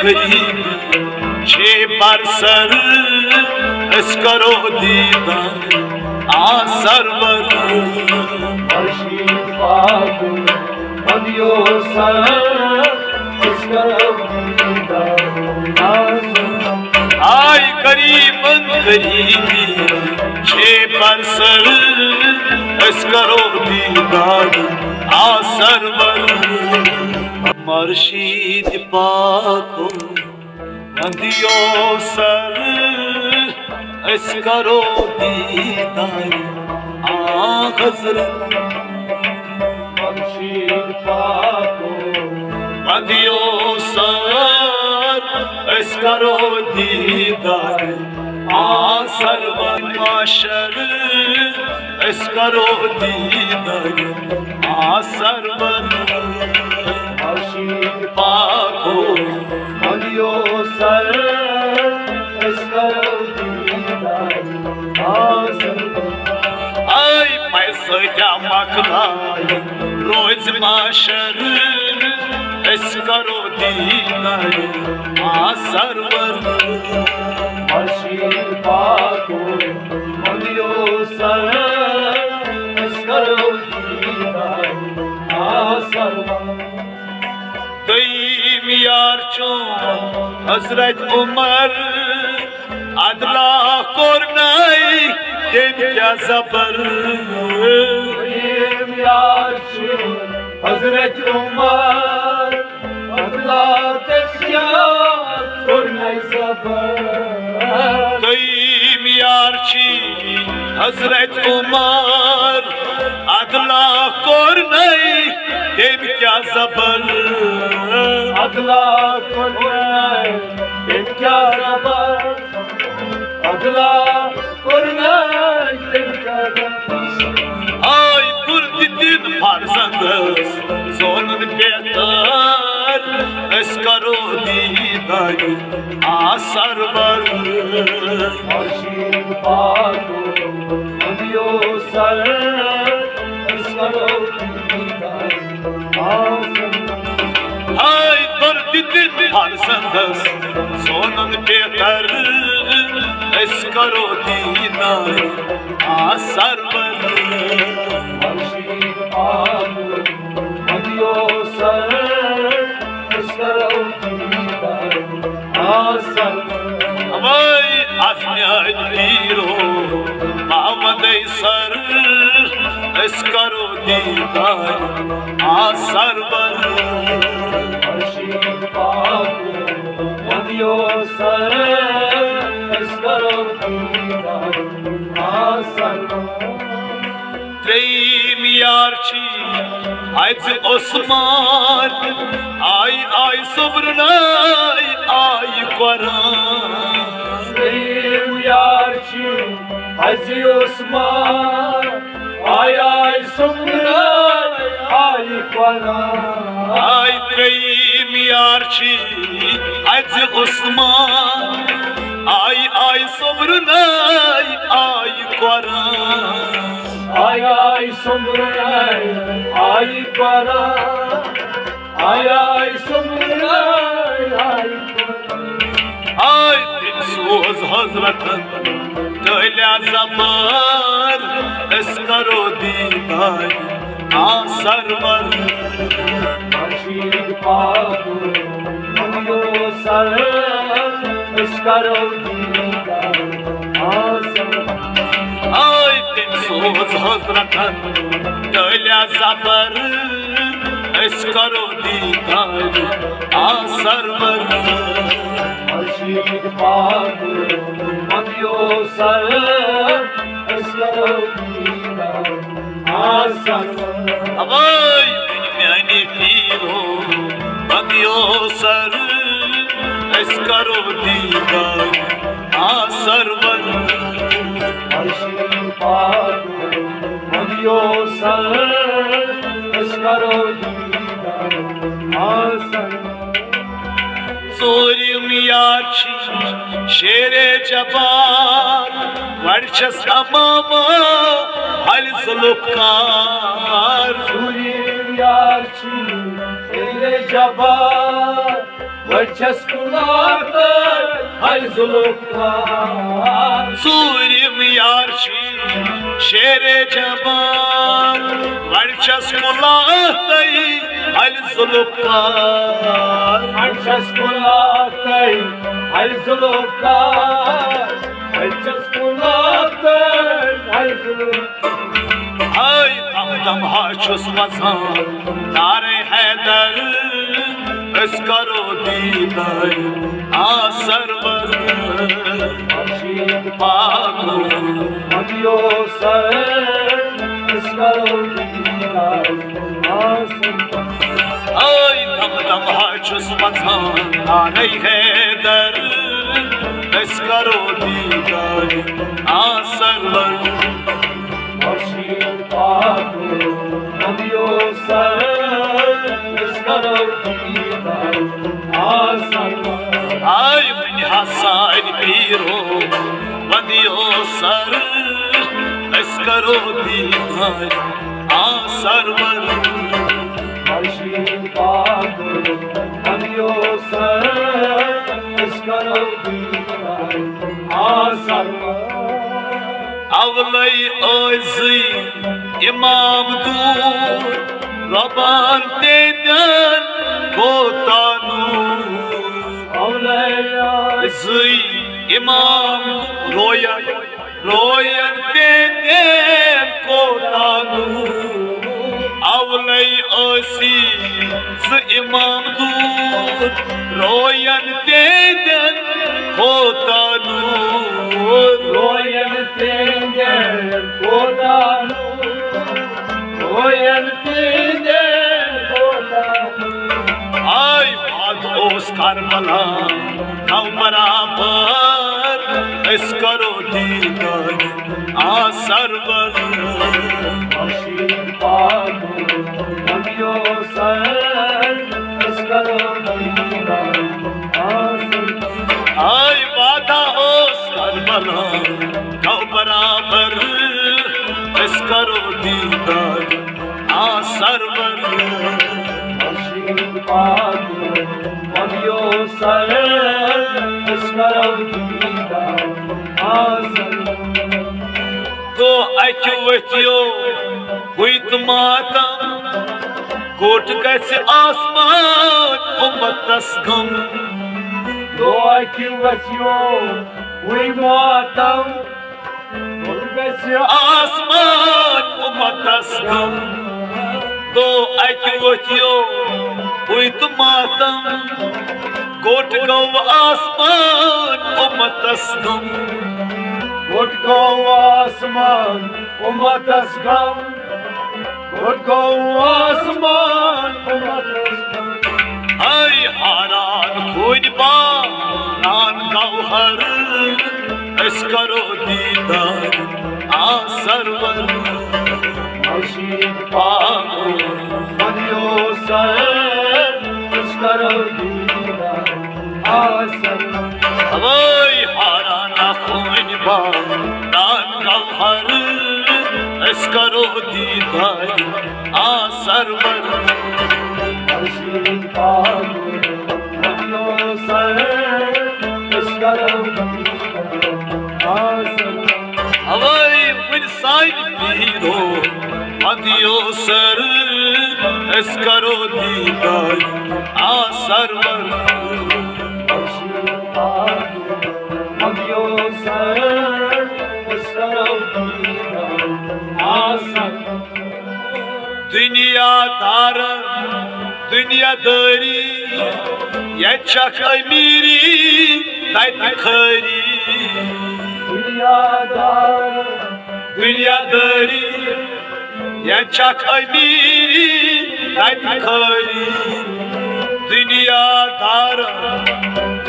करीब छे बरसर अस करो दीदार आ सरवर मर्शीद पाक बंदियो सर अस करो दीदार आ सरवर आई करीबन करीबी छे बरसर अस करो दीदार आ सरवर मर्शीद पाको बंदियो सर अस करो दीदार आ हजरत मर्शीद पाको बंदियो सर अस करो दीदार आ सरवर माशर अस करो दीदार आ सरवर मर्शीद पाको बंदियो सर अस करो दीदार आ सरवर आई पैसा मकदाई रोज माशर अस करो दीदार आ सरवर मर्शीद पाको बंदियो सर अस करो दीदार आ सरवर दईम यार चो हजरत उमर अदला कोरनाई देव क्या जबर यार हजरत उमर अल्लाह तस्या और नहीं सबर दईम यार छी हजरत उमर अदला कोरनाई देव क्या जबर अल्लाह को नहीं क्या सबर अल्लाह को नहीं क्या सबर ay kurditin farzandas zonun betar eskaro didar asar var मर्शीद पाको बंदियो सर अस करो दीदार आ सरवर ay kurditin farzandas zonun betar eskaro didar asar var मर्शीद पाको बंदियो सर अस करो दीदार आ सरवर Vay azmiyat piro Mamadey sar Eskaro didar A sarvar मर्शीद पाको बंदियो सर अस करो दीदार आ सरवर Treyim yarçi Ayz Osman Ay ay sabrnay Ay Kur'an yarçı Hacı Osman ay ay sumray ay kwana Ay treyim yarçi Ayz Osman Ay ay sabrnay Ay Kur'an ay ay sumray ay kwana ay ay sumray ay Ay dilsoz hazretin Döyle zaman Eskaro didar A sarvar मर्शीद पाको बंदियो सर अस करो दीदार आ सरवर Ay dilsoz hazretin Döyle zaman Eskaro didar A sarvar मर्शीद पाको बंदियो सर अस करो दीदार आ सरवर Ay benim yani piro Badiyo sar Eskaro didar A sarvar मर्शीद पाको बंदियो सर अस करो दीदार आ server Zorim yarçi şere cabar Varças amama hal zulukar Surim yarçı Ele jabar वर्चस कुलात हर जुल्फकार सूर्यम यार शेरे जबान वर्चस कुलात हर जुल्फकार वर्चस कुलात हर जुल्फकार वर्चस कुलात हर जुल्फकार हाय दम दम हाशुस मज़ान नारे हैदर इस करो दीदार आ सरवर अर्शीद पाको मदियो सर इस करो दीदार आ सरवर हाय दम दम हाशुस मज़ान नारे हैदर इस करो दीदार आ सरवर अर्शीद पाको मदियो सर इस करो दीदार आ सरवर हाय मन हसन पीरो वदियो सर इस करो दीदार आ सरवर अर्शीद पाको मदियो सर इस करो दीदार आ सरवर अवलई ओज़ी इमाम दूर रबान तेदन कोतानूर ओज़ी इमाम रोयन तेदन कोतानूर अवलई ओज़ी इमाम दूर रोयन तेदन कोतानूर रोयन तेंदर कोतानूर रोयन तेंदर कोतानूर आई बात ओस करबला नौ बराबर इस करो दीदार आ सरवर अर्शीद पाको मदियो सर इस करो दीदार आ सरवर आई वादा ओस करबला नौ बराबर इस करो दीदार आ सरवर अर्शीद पाको मदियो सर इस करो दीदार आ सरवर तो अचु वथियो हुत मातम गोट गस्य आसमान उम्मतस गम तो कि वसियो हुई मातम गस्य आसमान उम्मतस गम तो अचु वथियो हुत मातम गोट गौ आसमान उम्मतस गम गोट गो आसमान उम्मतस गम गोट गो आसमान उम्मतस गम हाय हारान खुद नान गौहर इस करो दीदार आ सरवर अर्शीद पाको मदियो सर इस करो दीदार आ सरवर हवाई हाराना खुद नान गौहर इस करो दीदार आ सरवर अर्शीद पाको मदियो सर इस करो दीदार आ सरवर हवाई विरसाइन पीरो मदियो सर इस करो दीदार आ सरवर अर्शीद पाको मदियो सर इस करो दीदार आ सरवर दुनियादार दुनियादारी ये चक अमीरी तत खरी दुनियादारी ये चक अमीरी तत खरी दुनियादार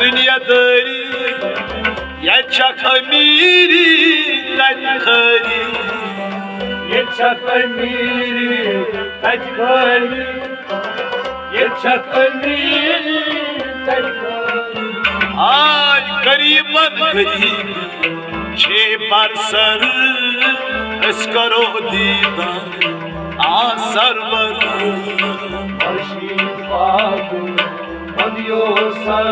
दुनियादारी ये चक अमीरी तत खरी ये छकमीरी तजखरी ये छकमीरी तजखरी आज गरीबन गरीब छे बरसर इस करो दीदार आ सरवर अर्शीद पाको बंदियो सर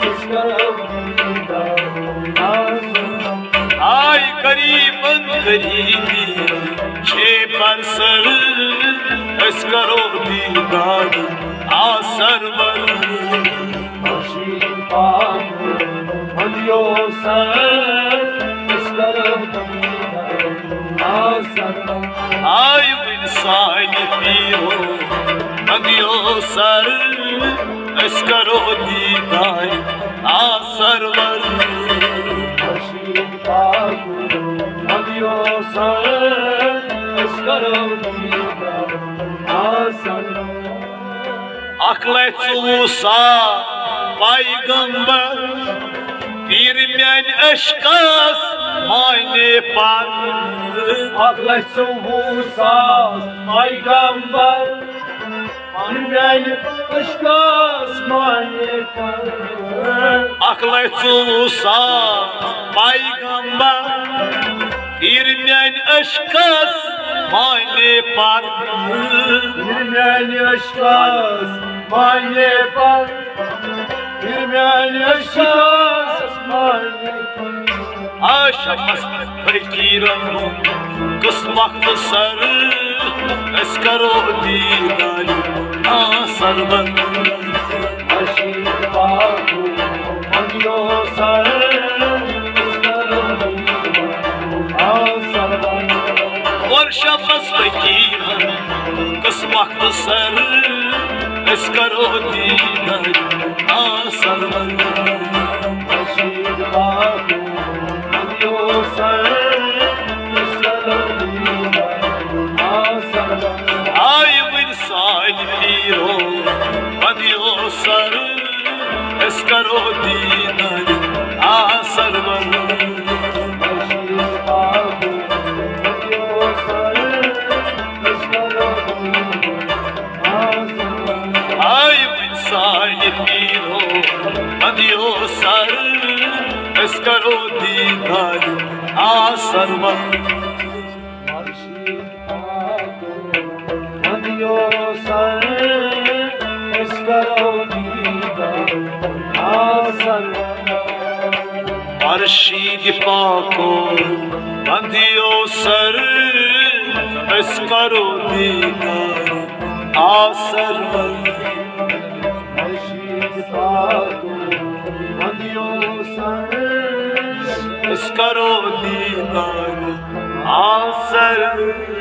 इस करो दीदार आय करीबन करीबी छे बरसर इस करो दीदार आ सरवर खुर्शीद पाक बंदियो सर इस करो दीदार आ सरवर आय इंसान पीरो बंदियो सर इस करो दीदार आ सरवर खुर्शीद पाक बंदियो सर इस करो दीदार आ server Akletsusa Peygamber Birmen eşkas Mayne par Aklaşsın Musa Peygamber Bilmeyen ışkas manyeter Akletsusa Peygamber Birmen eşkas Mayne par Bilmeyen ışkas manyeter Bilmeyen ışkas manyeter Aşamaz fakiranı Kısmaklı sarı Eskaro didali Asardan Aşil baku Manyo sarı Asardan Aşamaz fakiranı Kısmaklı sarı Eskaro didali Asardan Aşil baku Manyo sarı Ay insan piro Badiyo sarı Eskaro dinari Asarvan Ay insan piro Badiyo sarı Eskaro dinari Asarvan Arşid pako bandiyo sar eskaro dinar asarvan Arşid pako bandiyo sar eskaro dinar asarvan